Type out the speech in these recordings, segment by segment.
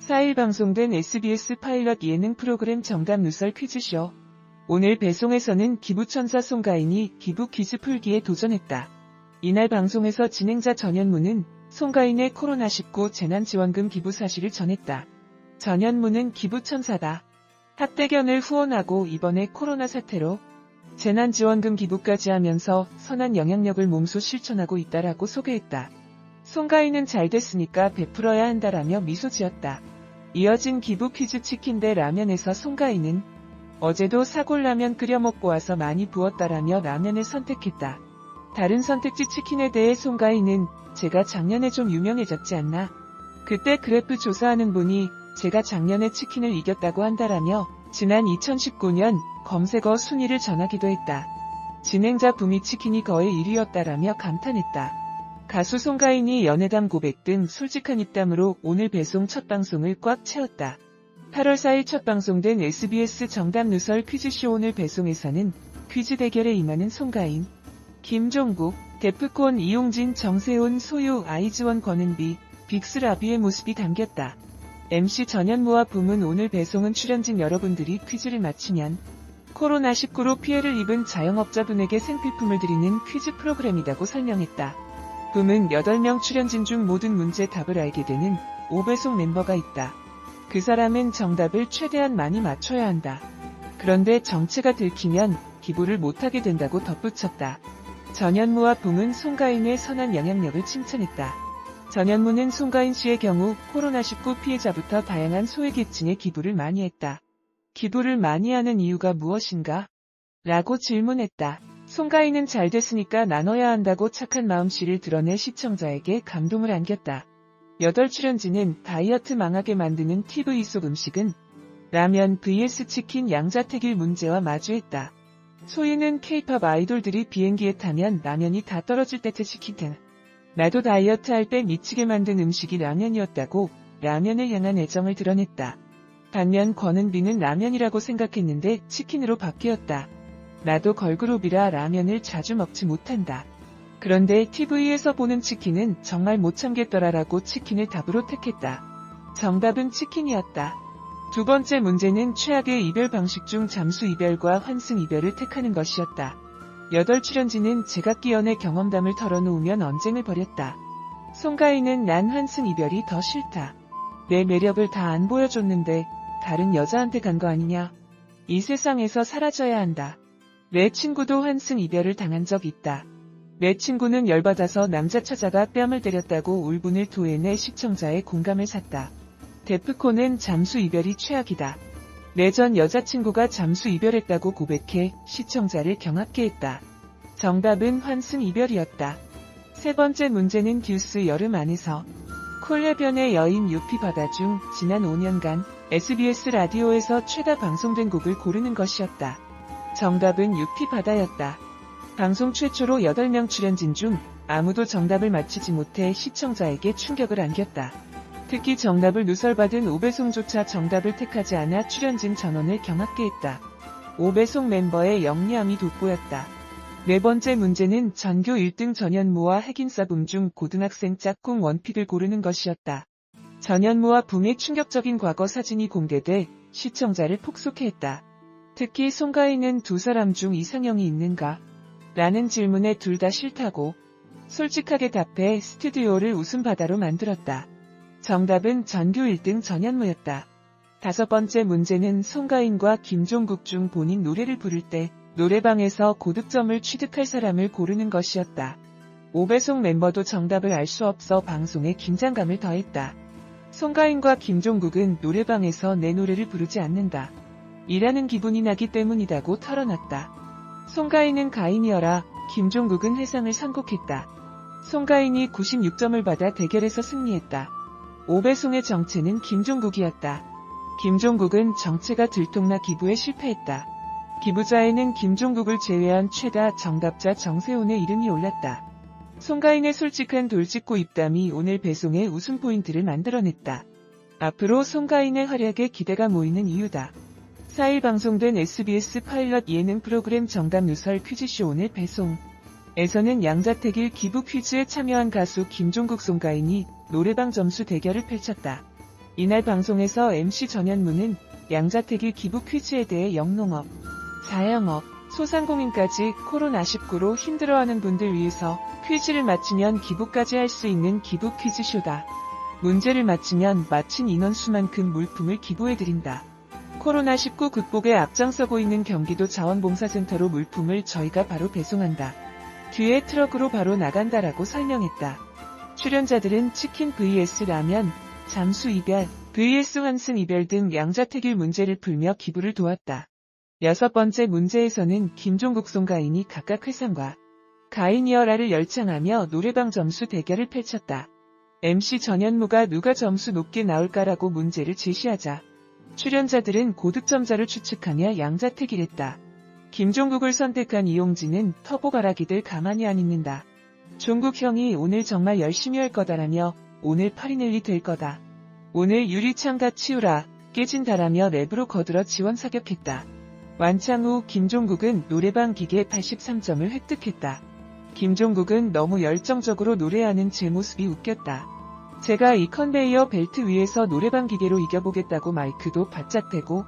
4일 방송된 SBS 파일럿 예능 프로그램 정답 누설 퀴즈쇼. 오늘 배송에서는 기부천사 송가인이 기부 퀴즈 풀기에 도전했다. 이날 방송에서 진행자 전현무는 송가인의 코로나19 재난지원금 기부 사실을 전했다. 전현무는 기부천사다. 학대견을 후원하고 이번에 코로나 사태로 재난지원금 기부까지 하면서 선한 영향력을 몸소 실천하고 있다라고 소개했다. 송가인은 잘 됐으니까 베풀어야 한다라며 미소 지었다. 이어진 기부 퀴즈 치킨 대 라면에서 송가인은 어제도 사골라면 끓여 먹고 와서 많이 부었다라며 라면을 선택했다. 다른 선택지 치킨에 대해 송가인은 제가 작년에 좀 유명해졌지 않나? 그때 그래프 조사하는 분이 제가 작년에 치킨을 이겼다고 한다라며 지난 2019년 검색어 순위를 전하기도 했다. 진행자 부미치킨이 거의 1위였다라며 감탄했다. 가수 송가인이 연애담 고백 등 솔직한 입담으로 오늘 배송 첫 방송을 꽉 채웠다. 8월 4일 첫 방송된 SBS 정답 누설 퀴즈쇼 오늘 배송에서는 퀴즈 대결에 임하는 송가인, 김종국, 데프콘 이용진, 정세훈, 소유, 아이즈원, 권은비, 빅스라비의 모습이 담겼다. MC 전현무와 붐은 오늘 배송은 출연진 여러분들이 퀴즈를 맞히면 코로나19로 피해를 입은 자영업자분에게 생필품을 드리는 퀴즈 프로그램이라고 설명했다. 붐은 8명 출연진 중 모든 문제 답을 알게 되는 5배송 멤버가 있다. 그 사람은 정답을 최대한 많이 맞춰야 한다. 그런데 정체가 들키면 기부를 못하게 된다고 덧붙였다. 전현무와 붐은 송가인의 선한 영향력을 칭찬했다. 전현무는 송가인 씨의 경우 코로나19 피해자부터 다양한 소외계층에 기부를 많이 했다. 기부를 많이 하는 이유가 무엇인가? 라고 질문했다. 송가인은 잘 됐으니까 나눠야 한다고 착한 마음씨를 드러내 시청자에게 감동을 안겼다. 8출연진은 다이어트 망하게 만드는 TV 속 음식은 라면 vs 치킨 양자택일 문제와 마주했다. 소희는 K-팝 아이돌들이 비행기에 타면 라면이 다 떨어질 때 치킨 등 나도 다이어트 할 때 미치게 만든 음식이 라면이었다고 라면을 향한 애정을 드러냈다. 반면 권은비는 라면이라고 생각했는데 치킨으로 바뀌었다. 나도 걸그룹이라 라면을 자주 먹지 못한다. 그런데 TV에서 보는 치킨은 정말 못 참겠더라라고 치킨을 답으로 택했다. 정답은 치킨이었다. 두 번째 문제는 최악의 이별 방식 중 잠수 이별과 환승 이별을 택하는 것이었다. 8출연진은 제각기 연애 경험담을 털어놓으면 언쟁을 벌였다. 송가인은 난 환승 이별이 더 싫다. 내 매력을 다 안 보여줬는데 다른 여자한테 간 거 아니냐. 이 세상에서 사라져야 한다. 내 친구도 환승 이별을 당한 적 있다. 내 친구는 열받아서 남자 찾아가 뺨을 때렸다고 울분을 토해내 시청자의 공감을 샀다. 데프콘은 잠수 이별이 최악이다. 내 전 여자친구가 잠수 이별했다고 고백해 시청자를 경악케 했다. 정답은 환승 이별이었다. 세 번째 문제는 듀스 여름 안에서 콜해변의 여인 유피 바다 중 지난 5년간 SBS 라디오에서 최다 방송된 곡을 고르는 것이었다. 정답은 유피 바다였다. 방송 최초로 8명 출연진 중 아무도 정답을 맞히지 못해 시청자에게 충격을 안겼다. 특히 정답을 누설받은 5배송조차 정답을 택하지 않아 출연진 전원을 경악게 했다. 5배송 멤버의 영리함이 돋보였다. 네 번째 문제는 전교 1등 전현무와 핵인싸 붐 중 고등학생 짝꿍 원픽을 고르는 것이었다. 전현무와 붐의 충격적인 과거 사진이 공개돼 시청자를 폭소케 했다. 특히 송가인은 두 사람 중 이상형이 있는가? 라는 질문에 둘 다 싫다고 솔직하게 답해 스튜디오를 웃음바다로 만들었다. 정답은 전교 1등 전현무였다. 다섯 번째 문제는 송가인과 김종국 중 본인 노래를 부를 때 노래방에서 고득점을 취득할 사람을 고르는 것이었다. 5배송 멤버도 정답을 알 수 없어 방송에 긴장감을 더했다. 송가인과 김종국은 노래방에서 내 노래를 부르지 않는다. 일하는 기분이 나기 때문이라고 털어놨다. 송가인은 가인이어라, 김종국은 해상을 선곡했다. 송가인이 96점을 받아 대결에서 승리했다. 5배송의 정체는 김종국이었다. 김종국은 정체가 들통나 기부에 실패했다. 기부자에는 김종국을 제외한 최다 정답자 정세훈의 이름이 올랐다. 송가인의 솔직한 돌직구 입담이 오늘 배송의 웃음 포인트를 만들어냈다. 앞으로 송가인의 활약에 기대가 모이는 이유다. 4일 방송된 SBS 파일럿 예능 프로그램 정답 누설 퀴즈쇼 오늘 배송에서는 양자택일 기부 퀴즈에 참여한 가수 김종국 송가인이 노래방 점수 대결을 펼쳤다. 이날 방송에서 MC 전현무는 양자택일 기부 퀴즈에 대해 영농업, 자영업, 소상공인까지 코로나19로 힘들어하는 분들 위해서 퀴즈를 맞히면 기부까지 할 수 있는 기부 퀴즈쇼다. 문제를 맞히면 맞힌 인원수만큼 물품을 기부해드린다. 코로나19 극복에 앞장서고 있는 경기도 자원봉사센터로 물품을 저희가 바로 배송한다. 뒤에 트럭으로 바로 나간다라고 설명했다. 출연자들은 치킨 vs 라면, 잠수 이별, vs 환승 이별 등 양자택일 문제를 풀며 기부를 도왔다. 6번째 문제에서는 김종국 송가인이 각각 회상과 가인이어라를 열창하며 노래방 점수 대결을 펼쳤다. MC 전현무가 누가 점수 높게 나올까라고 문제를 제시하자 출연자들은 고득점자를 추측하며 양자택일했다. 김종국을 선택한 이용진은 터보가라기들 가만히 안 있는다. 종국 형이 오늘 정말 열심히 할 거다라며 오늘 파리넬리 될 거다. 오늘 유리창가 치우라 깨진다라며 랩으로 거들어 지원 사격했다. 완창 후 김종국은 노래방 기계 83점을 획득했다. 김종국은 너무 열정적으로 노래하는 제 모습이 웃겼다. 제가 이 컨베이어 벨트 위에서 노래방 기계로 이겨보겠다고 마이크도 바짝 대고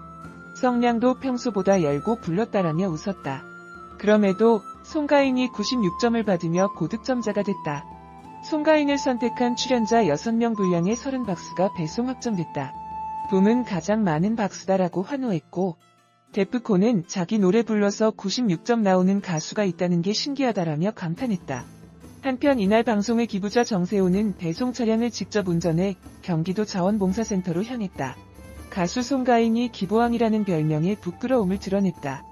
성량도 평소보다 열고 불렀다라며 웃었다. 그럼에도 송가인이 96점을 받으며 고득점자가 됐다. 송가인을 선택한 출연자 6명 분량의 30박스가 배송 확정됐다. 붐은 가장 많은 박스다라고 환호했고 데프콘은 자기 노래 불러서 96점 나오는 가수가 있다는 게 신기하다라며 감탄했다. 한편 이날 방송의 기부자 정세호는 배송 차량을 직접 운전해 경기도 자원봉사센터로 향했다. 가수 송가인이 기부왕이라는 별명에 부끄러움을 드러냈다.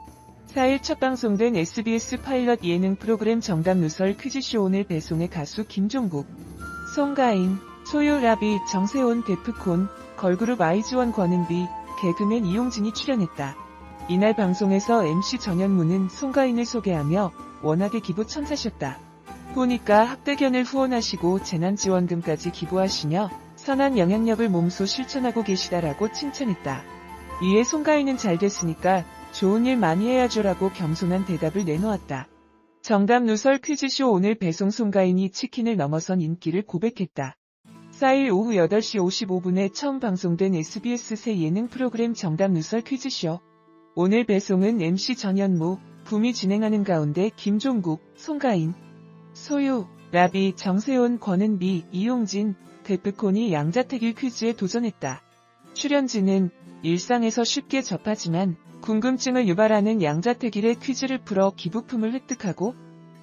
4일 첫 방송된 SBS 파일럿 예능 프로그램 정답 누설 퀴즈쇼 오늘 배송의 가수 김종국, 송가인, 소유 라비, 정세온, 데프콘, 걸그룹 아이즈원 권은비, 개그맨 이용진이 출연했다. 이날 방송에서 MC 전현무는 송가인을 소개하며 워낙에 기부 천사셨다. 보니까 학대견을 후원하시고 재난지원금까지 기부하시며 선한 영향력을 몸소 실천하고 계시다라고 칭찬했다. 이에 송가인은 잘 됐으니까 좋은 일 많이 해야죠라고 겸손한 대답을 내놓았다. 정답 누설 퀴즈쇼 오늘 배송 송가인이 치킨을 넘어선 인기를 고백했다. 4일 오후 8시 55분에 처음 방송된 SBS 새 예능 프로그램 정답 누설 퀴즈쇼. 오늘 배송은 MC 전현무, 붐이 진행하는 가운데 김종국, 송가인, 소유, 라비, 정세온, 권은비, 이용진, 데프콘이 양자택일 퀴즈에 도전했다. 출연진은 일상에서 쉽게 접하지만 궁금증을 유발하는 양자택일의 퀴즈를 풀어 기부품을 획득하고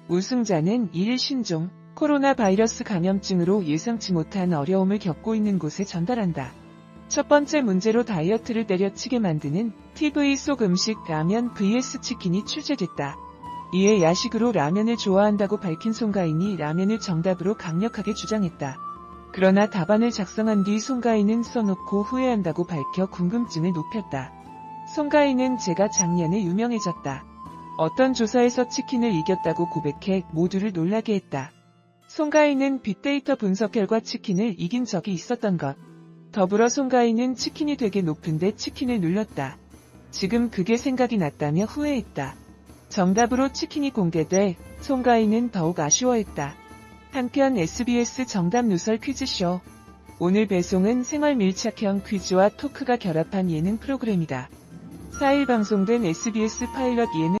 우승자는 1일 신종, 코로나 바이러스 감염증으로 예상치 못한 어려움을 겪고 있는 곳에 전달한다. 첫 번째 문제로 다이어트를 때려치게 만드는 TV 속 음식 라면 vs 치킨이 출제됐다. 이에 야식으로 라면을 좋아한다고 밝힌 송가인이 라면을 정답으로 강력하게 주장했다. 그러나 답안을 작성한 뒤 송가인은 써놓고 후회한다고 밝혀 궁금증을 높였다. 송가인은 제가 작년에 유명해졌다. 어떤 조사에서 치킨을 이겼다고 고백해 모두를 놀라게 했다. 송가인은 빅데이터 분석 결과 치킨을 이긴 적이 있었던 것. 더불어 송가인은 치킨이 되게 높은데 치킨을 눌렀다. 지금 그게 생각이 났다며 후회했다. 정답으로 치킨이 공개돼 송가인은 더욱 아쉬워했다. 한편 SBS 정답 누설 퀴즈쇼. 오늘 배송은 생활 밀착형 퀴즈와 토크가 결합한 예능 프로그램이다. 4일 방송된 SBS 파일럿 예능